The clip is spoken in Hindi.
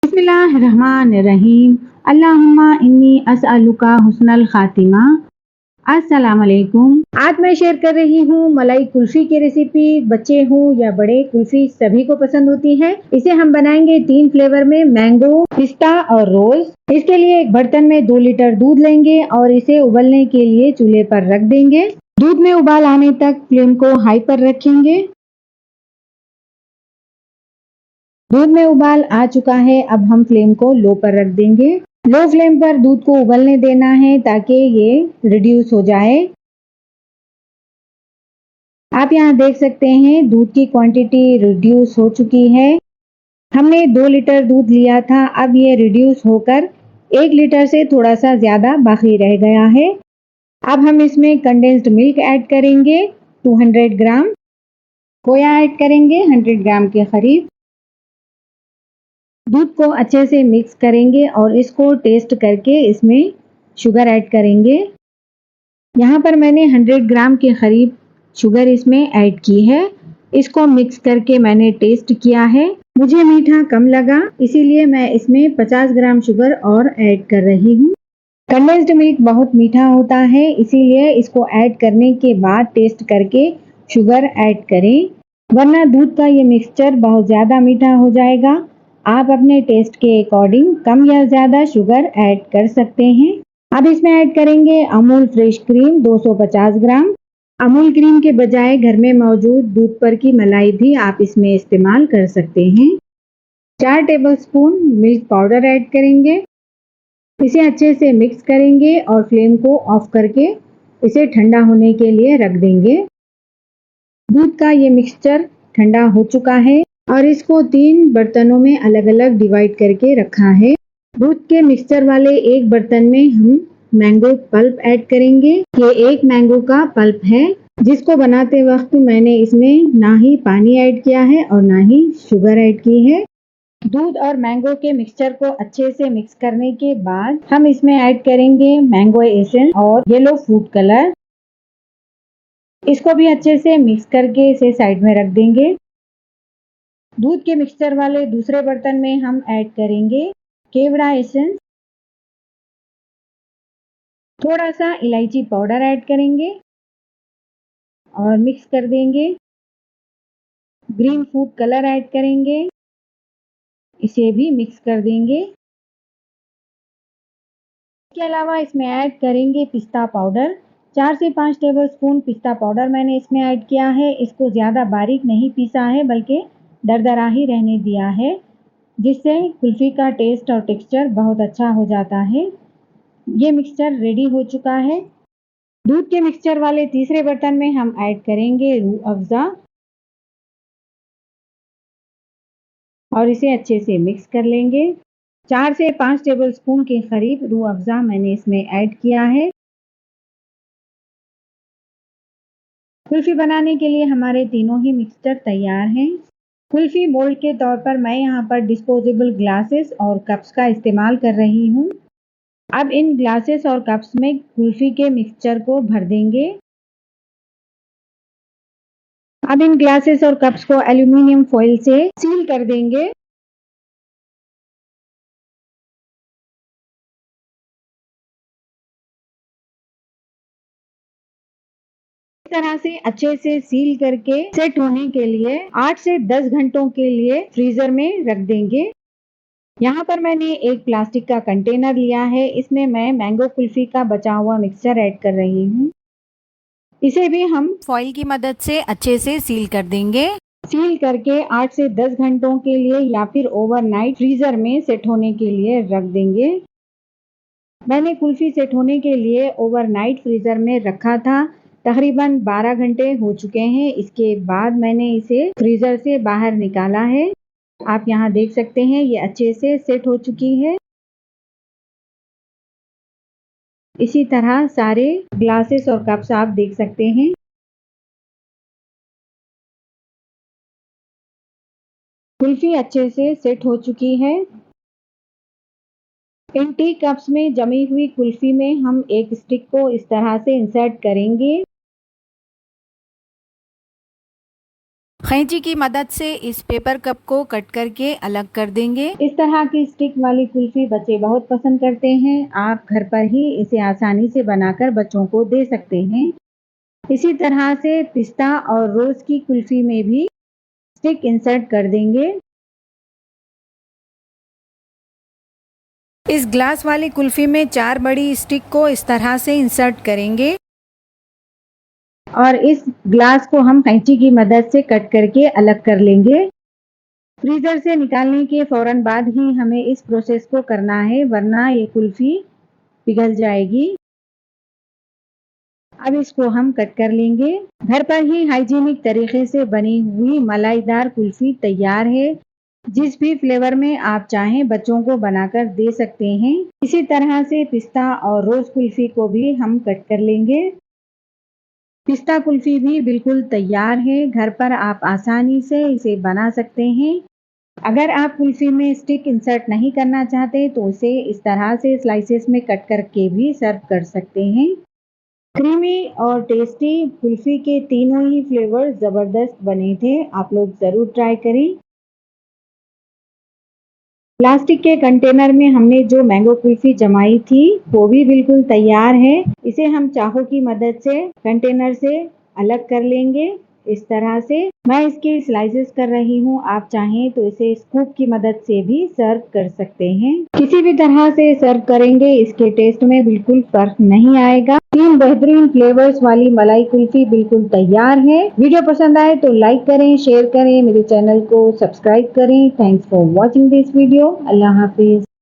बिस्मिल्लाहिर्रहमानिर्रहीम। अल्लाहुम्मा इन्नी अस्अलुका हुस्नल खातिमा। अस्सलाम वालेकुम। आज मैं शेयर कर रही हूँ मलाई कुल्फी की रेसिपी। बच्चे हों या बड़े, कुल्फी सभी को पसंद होती है। इसे हम बनाएंगे 3 फ्लेवर में, मैंगो, पिस्ता और रोज। इसके लिए एक बर्तन में 2 लीटर दूध लेंगे और इसे उबलने के लिए चूल्हे पर रख देंगे। दूध में उबाल आने तक फ्लेम को हाई पर रखेंगे। दूध में उबाल आ चुका है, अब हम फ्लेम को लो पर रख देंगे। लो फ्लेम पर दूध को उबलने देना है ताकि ये रिड्यूस हो जाए। आप यहाँ देख सकते हैं दूध की क्वांटिटी रिड्यूस हो चुकी है। हमने 2 लीटर दूध लिया था, अब ये रिड्यूस होकर 1 लीटर से थोड़ा सा ज्यादा बाकी रह गया है। अब हम इसमें कंडेंस्ड मिल्क ऐड करेंगे 200 ग्राम, खोया ऐड करेंगे 100 ग्राम के करीब। दूध को अच्छे से मिक्स करेंगे और इसको टेस्ट करके इसमें शुगर ऐड करेंगे। यहाँ पर मैंने 100 ग्राम के करीब शुगर इसमें ऐड की है। इसको मिक्स करके मैंने टेस्ट किया है, मुझे मीठा कम लगा, इसीलिए मैं इसमें 50 ग्राम शुगर और ऐड कर रही हूँ। कंडेंस्ड मिल्क बहुत मीठा होता है, इसीलिए इसको ऐड करने के बाद टेस्ट करके शुगर ऐड करें, वरना दूध का ये मिक्सचर बहुत ज़्यादा मीठा हो जाएगा। आप अपने टेस्ट के अकॉर्डिंग कम या ज़्यादा शुगर ऐड कर सकते हैं। अब इसमें ऐड करेंगे अमूल फ्रेश क्रीम 250 ग्राम। अमूल क्रीम के बजाय घर में मौजूद दूध पर की मलाई भी आप इसमें इस्तेमाल कर सकते हैं। 4 टेबलस्पून मिल्क पाउडर ऐड करेंगे। इसे अच्छे से मिक्स करेंगे और फ्लेम को ऑफ करके इसे ठंडा होने के लिए रख देंगे। दूध का ये मिक्सचर ठंडा हो चुका है और इसको 3 बर्तनों में अलग अलग डिवाइड करके रखा है। दूध के मिक्सचर वाले एक बर्तन में हम मैंगो पल्प ऐड करेंगे। ये एक मैंगो का पल्प है, जिसको बनाते वक्त मैंने इसमें ना ही पानी ऐड किया है और ना ही शुगर ऐड की है। दूध और मैंगो के मिक्सचर को अच्छे से मिक्स करने के बाद हम इसमें ऐड करेंगे मैंगो एसेंस और येलो फूड कलर। इसको भी अच्छे से मिक्स करके इसे साइड में रख देंगे। दूध के मिक्सचर वाले दूसरे बर्तन में हम ऐड करेंगे केवड़ा एसेंस, थोड़ा सा इलायची पाउडर ऐड करेंगे और मिक्स कर देंगे। ग्रीन फूड कलर ऐड करेंगे, इसे भी मिक्स कर देंगे। इसके अलावा इसमें ऐड करेंगे पिस्ता पाउडर। 4 से 5 टेबलस्पून पिस्ता पाउडर मैंने इसमें ऐड किया है। इसको ज़्यादा बारीक नहीं पीसा है, बल्कि दरदरा ही रहने दिया है, जिससे कुल्फ़ी का टेस्ट और टेक्सचर बहुत अच्छा हो जाता है। ये मिक्सचर रेडी हो चुका है। दूध के मिक्सचर वाले तीसरे बर्तन में हम ऐड करेंगे रूह अफ़ज़ा और इसे अच्छे से मिक्स कर लेंगे। 4 से 5 टेबलस्पून के करीब रूह अफ़ज़ा मैंने इसमें ऐड किया है। कुल्फ़ी बनाने के लिए हमारे तीनों ही मिक्सचर तैयार हैं। कुल्फ़ी मोल्ड के तौर पर मैं यहाँ पर डिस्पोजेबल ग्लासेस और कप्स का इस्तेमाल कर रही हूँ। अब इन ग्लासेस और कप्स में कुल्फ़ी के मिक्सचर को भर देंगे। अब इन ग्लासेस और कप्स को एल्यूमीनियम फॉइल से सील कर देंगे। इस तरह से अच्छे से सील करके सेट होने के लिए 8 से 10 घंटों के लिए फ्रीजर में रख देंगे। यहाँ पर मैंने एक प्लास्टिक का कंटेनर लिया है, इसमें मैं मैंगो कुल्फी का बचा हुआ मिक्सचर ऐड कर रही हूँ। इसे भी हम फॉइल की मदद से अच्छे से सील कर देंगे। सील करके 8 से 10 घंटों के लिए या फिर ओवरनाइट फ्रीजर में सेट होने के लिए रख देंगे। मैंने कुल्फी सेट होने के लिए ओवरनाइट फ्रीजर में रखा था। तकरीबन 12 घंटे हो चुके हैं। इसके बाद मैंने इसे फ्रीजर से बाहर निकाला है। आप यहाँ देख सकते हैं ये अच्छे से सेट हो चुकी है। इसी तरह सारे ग्लासेस और कप्स आप देख सकते हैं। कुल्फी अच्छे से सेट हो चुकी है। इन टी कप्स में जमी हुई कुल्फी में हम एक स्टिक को इस तरह से इंसर्ट करेंगे। कैंची की मदद से इस पेपर कप को कट करके अलग कर देंगे। इस तरह की स्टिक वाली कुल्फी बच्चे बहुत पसंद करते हैं। आप घर पर ही इसे आसानी से बनाकर बच्चों को दे सकते हैं। इसी तरह से पिस्ता और रोज की कुल्फी में भी स्टिक इंसर्ट कर देंगे। इस ग्लास वाली कुल्फी में 4 बड़ी स्टिक को इस तरह से इंसर्ट करेंगे और इस ग्लास को हम कैंची की मदद से कट करके अलग कर लेंगे। फ्रीजर से निकालने के फौरन बाद ही हमें इस प्रोसेस को करना है, वरना ये कुल्फी पिघल जाएगी। अब इसको हम कट कर लेंगे। घर पर ही हाइजीनिक तरीके से बनी हुई मलाईदार कुल्फी तैयार है। जिस भी फ्लेवर में आप चाहें बच्चों को बनाकर दे सकते हैं। इसी तरह से पिस्ता और रोज कुल्फी को भी हम कट कर लेंगे। पिस्ता कुल्फी भी बिल्कुल तैयार है। घर पर आप आसानी से इसे बना सकते हैं। अगर आप कुल्फी में स्टिक इंसर्ट नहीं करना चाहते तो इसे इस तरह से स्लाइसेस में कट करके भी सर्व कर सकते हैं। क्रीमी और टेस्टी कुल्फी के तीनों ही फ्लेवर जबरदस्त बने थे। आप लोग जरूर ट्राई करें। प्लास्टिक के कंटेनर में हमने जो मैंगो कुल्फी जमाई थी वो भी बिल्कुल तैयार है। इसे हम चाकू की मदद से कंटेनर से अलग कर लेंगे। इस तरह से मैं इसकी स्लाइसेस कर रही हूँ। आप चाहें तो इसे स्कूप की मदद से भी सर्व कर सकते हैं। किसी भी तरह से सर्व करेंगे इसके टेस्ट में बिल्कुल फर्क नहीं आएगा। 3 बेहतरीन फ्लेवर्स वाली मलाई कुल्फी बिल्कुल तैयार है। वीडियो पसंद आए तो लाइक करें, शेयर करें, मेरे चैनल को सब्सक्राइब करें। Thanks for watching this video. Allah Hafiz.